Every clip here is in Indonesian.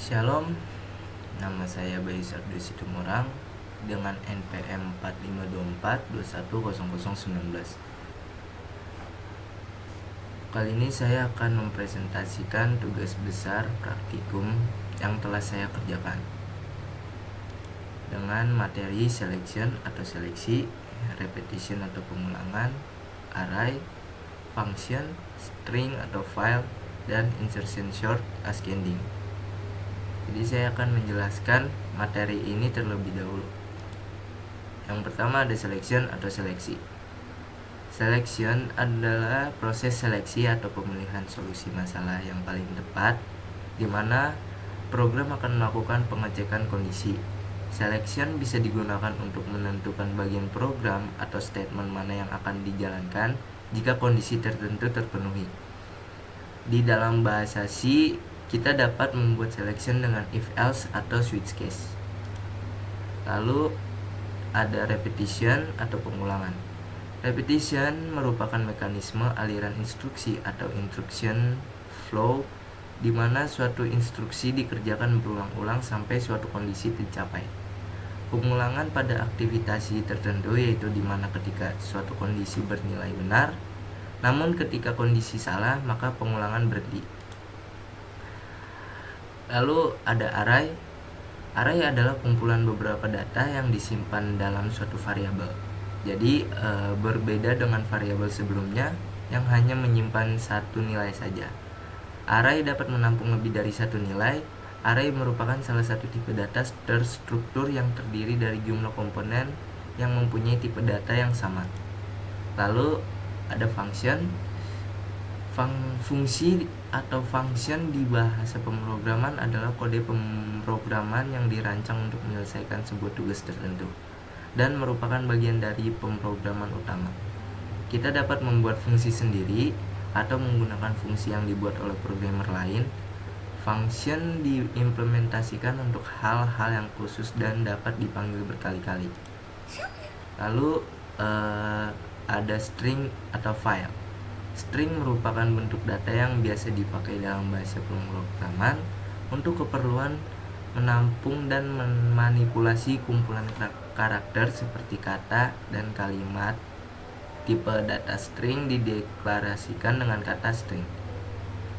Shalom, nama saya Bayu Sardo Situmorang dengan NPM 4524210019. Kali ini saya akan mempresentasikan tugas besar praktikum yang telah saya kerjakan dengan materi selection atau seleksi, repetition atau pengulangan, array, function, string atau file, dan insertion short ascending. Jadi saya akan menjelaskan materi ini terlebih dahulu. Yang pertama ada selection atau seleksi. Selection adalah proses seleksi atau pemilihan solusi masalah yang paling tepat, di mana program akan melakukan pengecekan kondisi. Selection bisa digunakan untuk menentukan bagian program atau statement mana yang akan dijalankan jika kondisi tertentu terpenuhi. Di dalam bahasa C, kita dapat membuat selection dengan if else atau switch case. Lalu ada repetition atau pengulangan. Repetition merupakan mekanisme aliran instruksi atau instruction flow di mana suatu instruksi dikerjakan berulang-ulang sampai suatu kondisi tercapai. Pengulangan pada aktivitas tertentu yaitu di mana ketika suatu kondisi bernilai benar, namun ketika kondisi salah maka pengulangan berhenti. Lalu ada array. Array adalah kumpulan beberapa data yang disimpan dalam suatu variabel. Jadi berbeda dengan variabel sebelumnya yang hanya menyimpan satu nilai saja. Array dapat menampung lebih dari satu nilai. Array merupakan salah satu tipe data terstruktur yang terdiri dari jumlah komponen yang mempunyai tipe data yang sama. Lalu ada function. Fungsi atau function di bahasa pemrograman adalah kode pemrograman yang dirancang untuk menyelesaikan sebuah tugas tertentu dan merupakan bagian dari pemrograman utama. Kita dapat membuat fungsi sendiri atau menggunakan fungsi yang dibuat oleh programmer lain. Function diimplementasikan untuk hal-hal yang khusus dan dapat dipanggil berkali-kali. Lalu ada string atau file. String merupakan bentuk data yang biasa dipakai dalam bahasa pemrograman untuk keperluan menampung dan memanipulasi kumpulan karakter seperti kata dan kalimat. Tipe data string dideklarasikan dengan kata string.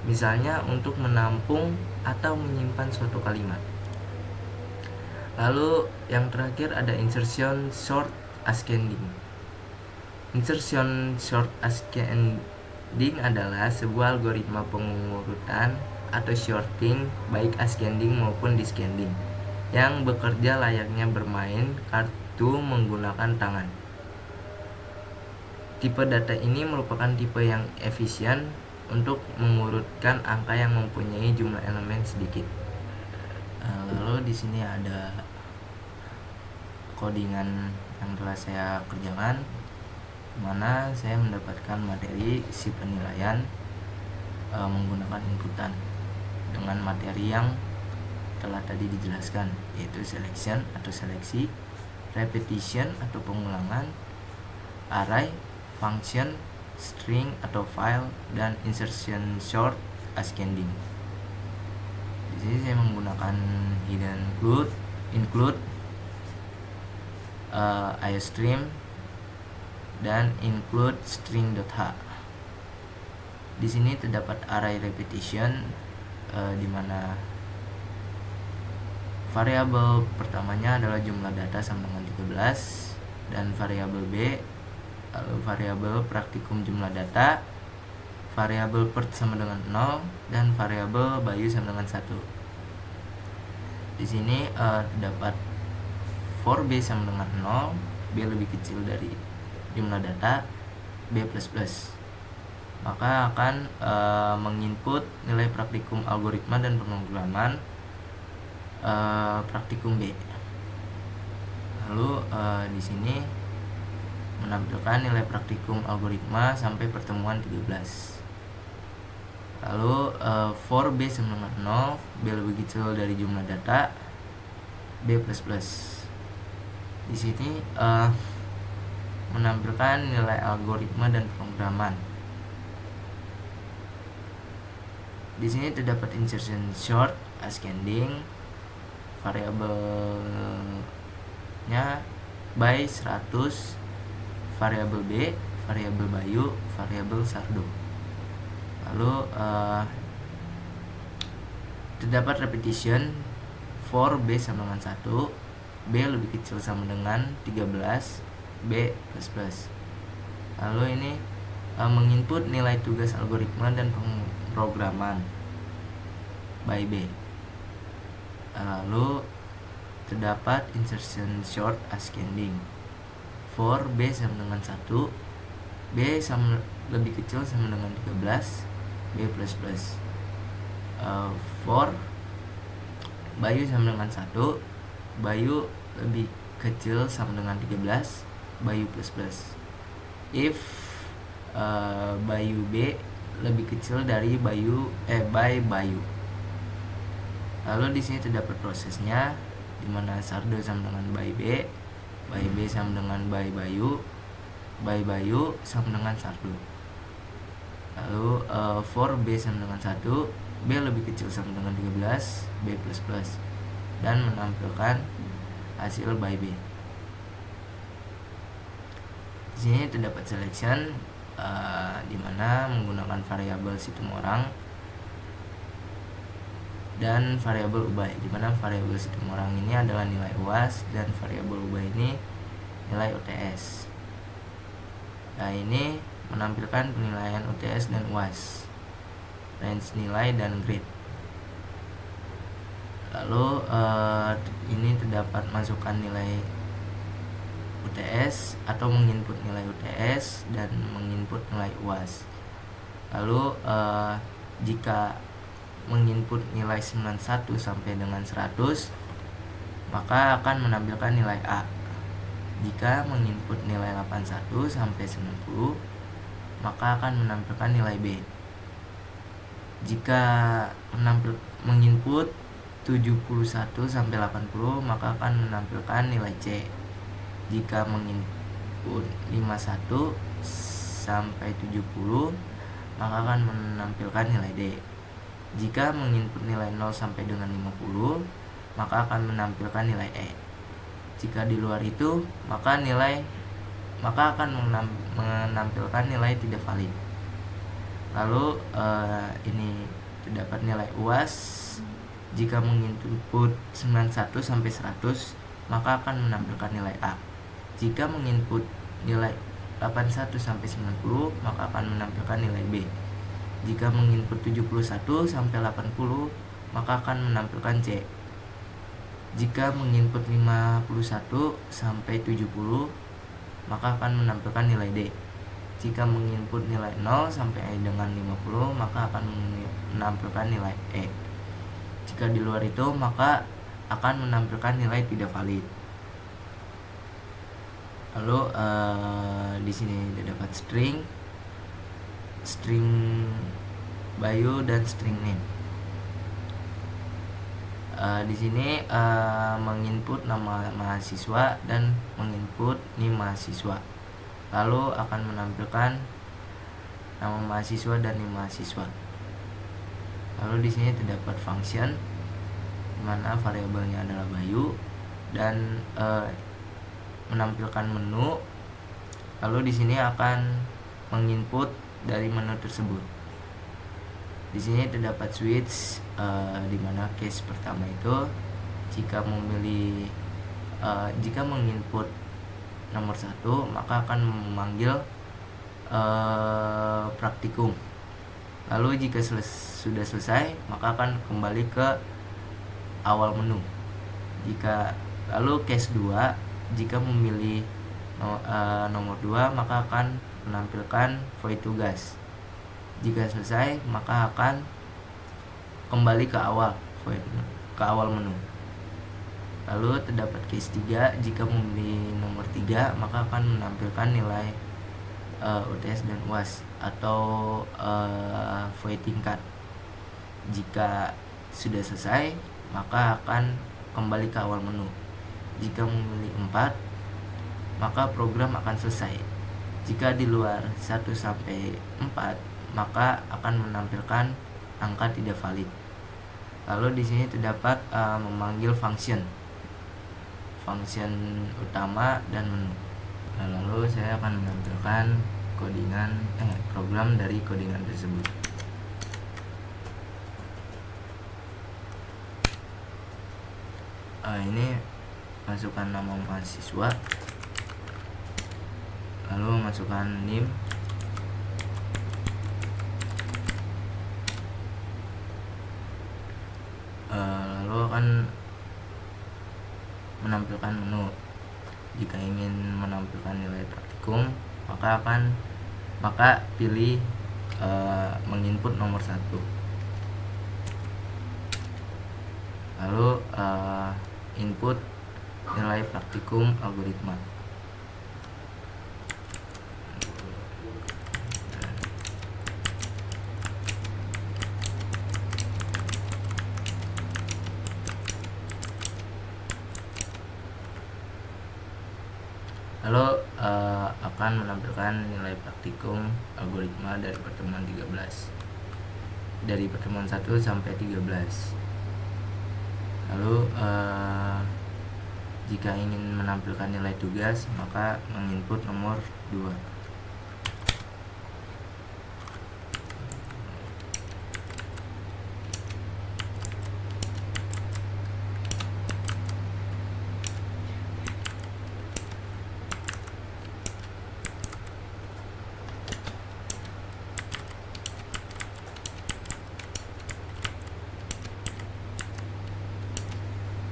Misalnya untuk menampung atau menyimpan suatu kalimat. Lalu yang terakhir ada insertion short ascending. Insertion short ascending adalah sebuah algoritma pengurutan atau sorting baik ascending maupun descending yang bekerja layaknya bermain kartu menggunakan tangan. Tipe data ini merupakan tipe yang efisien untuk mengurutkan angka yang mempunyai jumlah elemen sedikit. Lalu di sini ada codingan yang telah saya kerjakan, mana saya mendapatkan materi si penilaian menggunakan inputan dengan materi yang telah tadi dijelaskan, yaitu selection atau seleksi, repetition atau pengulangan, array, function, string atau file, dan insertion short ascending. Di sini saya menggunakan hidden include, iostream, dan include string.h. Di sini terdapat array repetition di mana variabel pertamanya adalah jumlah data sama dengan 13 dan variabel B, lalu variabel praktikum jumlah data, variabel per sama dengan 0 dan variabel Bayu sama dengan 1. Di sini terdapat for B sama dengan 0, B lebih kecil dari jumlah data, B++, maka akan menginput nilai praktikum algoritma dan pemrograman praktikum B. Lalu di sini menampilkan nilai praktikum algoritma sampai pertemuan 13. Lalu for B sama dengan 0, B lebih kecil dari jumlah data, B++. Di sini menampilkan nilai algoritma dan pemrograman. Di sini terdapat insertion short, ascending, variabelnya by 100, variabel B, variabel Bayu, variabel Sardo. Lalu terdapat repetition for B sama dengan 1, B lebih kecil sama dengan 13, B plus plus. Lalu ini menginput nilai tugas algoritma dan pemrograman by B. Lalu terdapat insertion short ascending for B sama dengan 1, B sama lebih kecil sama dengan 13, B plus plus. For Bayu sama dengan 1, Bayu lebih kecil sama dengan 13, Bayu plus plus. If Bayu B lebih kecil dari by Bayu. Lalu di sini terdapat prosesnya, di mana Sardo sama dengan by B sama dengan by Bayu sama dengan Sardo. Lalu for B sama dengan 1, B lebih kecil sama dengan 13, B plus plus, dan menampilkan hasil by B. Di sini terdapat selection, di mana menggunakan variabel situm orang dan variabel ubay, di mana variabel situm orang ini adalah nilai UAS dan variabel ubay ini nilai UTS. Nah, ini menampilkan penilaian UTS dan UAS, range nilai dan grade. Lalu ini terdapat masukkan nilai UTS atau menginput nilai UTS dan menginput nilai UAS. Lalu jika menginput nilai 91 sampai dengan 100, maka akan menampilkan nilai A. Jika menginput nilai 81 sampai 90, maka akan menampilkan nilai B. Jika menginput 71 sampai 80, maka akan menampilkan nilai C. Jika menginput 51 sampai 70, maka akan menampilkan nilai D. Jika menginput nilai 0 sampai dengan 50, maka akan menampilkan nilai E. Jika di luar itu, maka akan menampilkan nilai tidak valid. Lalu ini terdapat nilai UAS. Jika menginput 91 sampai 100, maka akan menampilkan nilai A. Jika menginput nilai 81 sampai 90, maka akan menampilkan nilai B. Jika menginput 71 sampai 80, maka akan menampilkan C. Jika menginput 51 sampai 70, maka akan menampilkan nilai D. Jika menginput nilai 0 sampai dengan 50, maka akan menampilkan nilai E. Jika di luar itu, maka akan menampilkan nilai tidak valid. Lalu di sini terdapat string Bayu dan string name. Di sini menginput nama mahasiswa dan menginput NIM mahasiswa. Lalu akan menampilkan nama mahasiswa dan NIM mahasiswa. Lalu di sini terdapat function, di mana variabelnya adalah Bayu dan menampilkan menu. Lalu di sini akan menginput dari menu tersebut. Di sini terdapat switch, di mana case pertama itu jika menginput nomor 1, maka akan memanggil praktikum. Lalu jika sudah selesai, maka akan kembali ke awal menu. Lalu case 2, jika memilih nomor 2, maka akan menampilkan void tugas. Jika selesai, maka akan kembali ke awal menu. Lalu terdapat case 3, jika memilih nomor 3, maka akan menampilkan nilai UTS dan UAS atau void tingkat. Jika sudah selesai, maka akan kembali ke awal menu. Jika memilih 4, maka program akan selesai. Jika di luar 1 sampai 4, maka akan menampilkan angka tidak valid. Lalu di sini terdapat memanggil function utama dan menu. Lalu saya akan menampilkan program dari codingan tersebut. Ini masukkan nama mahasiswa, lalu masukkan NIM, lalu akan menampilkan menu. Jika ingin menampilkan nilai praktikum, maka pilih menginput nomor 1. Lalu input nilai praktikum algoritma. Lalu akan menampilkan nilai praktikum algoritma dari pertemuan 13, dari pertemuan 1 sampai 13. Lalu jika ingin menampilkan nilai tugas, maka menginput nomor 2.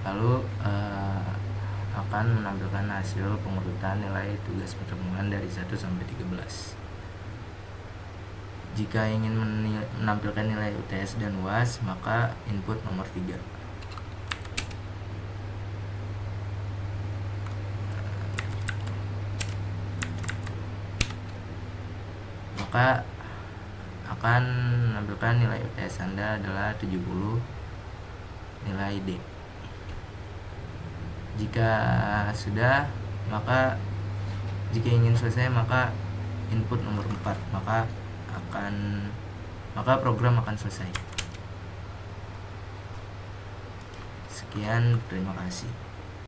Lalu akan menampilkan hasil pengurutan nilai tugas pertemuan dari 1 sampai 13. Jika ingin menampilkan nilai UTS dan UAS, maka input nomor 3. Maka akan menampilkan nilai UTS Anda adalah 70, nilai D. Jika sudah, jika ingin selesai, maka input nomor 4, maka program akan selesai. Sekian, terima kasih.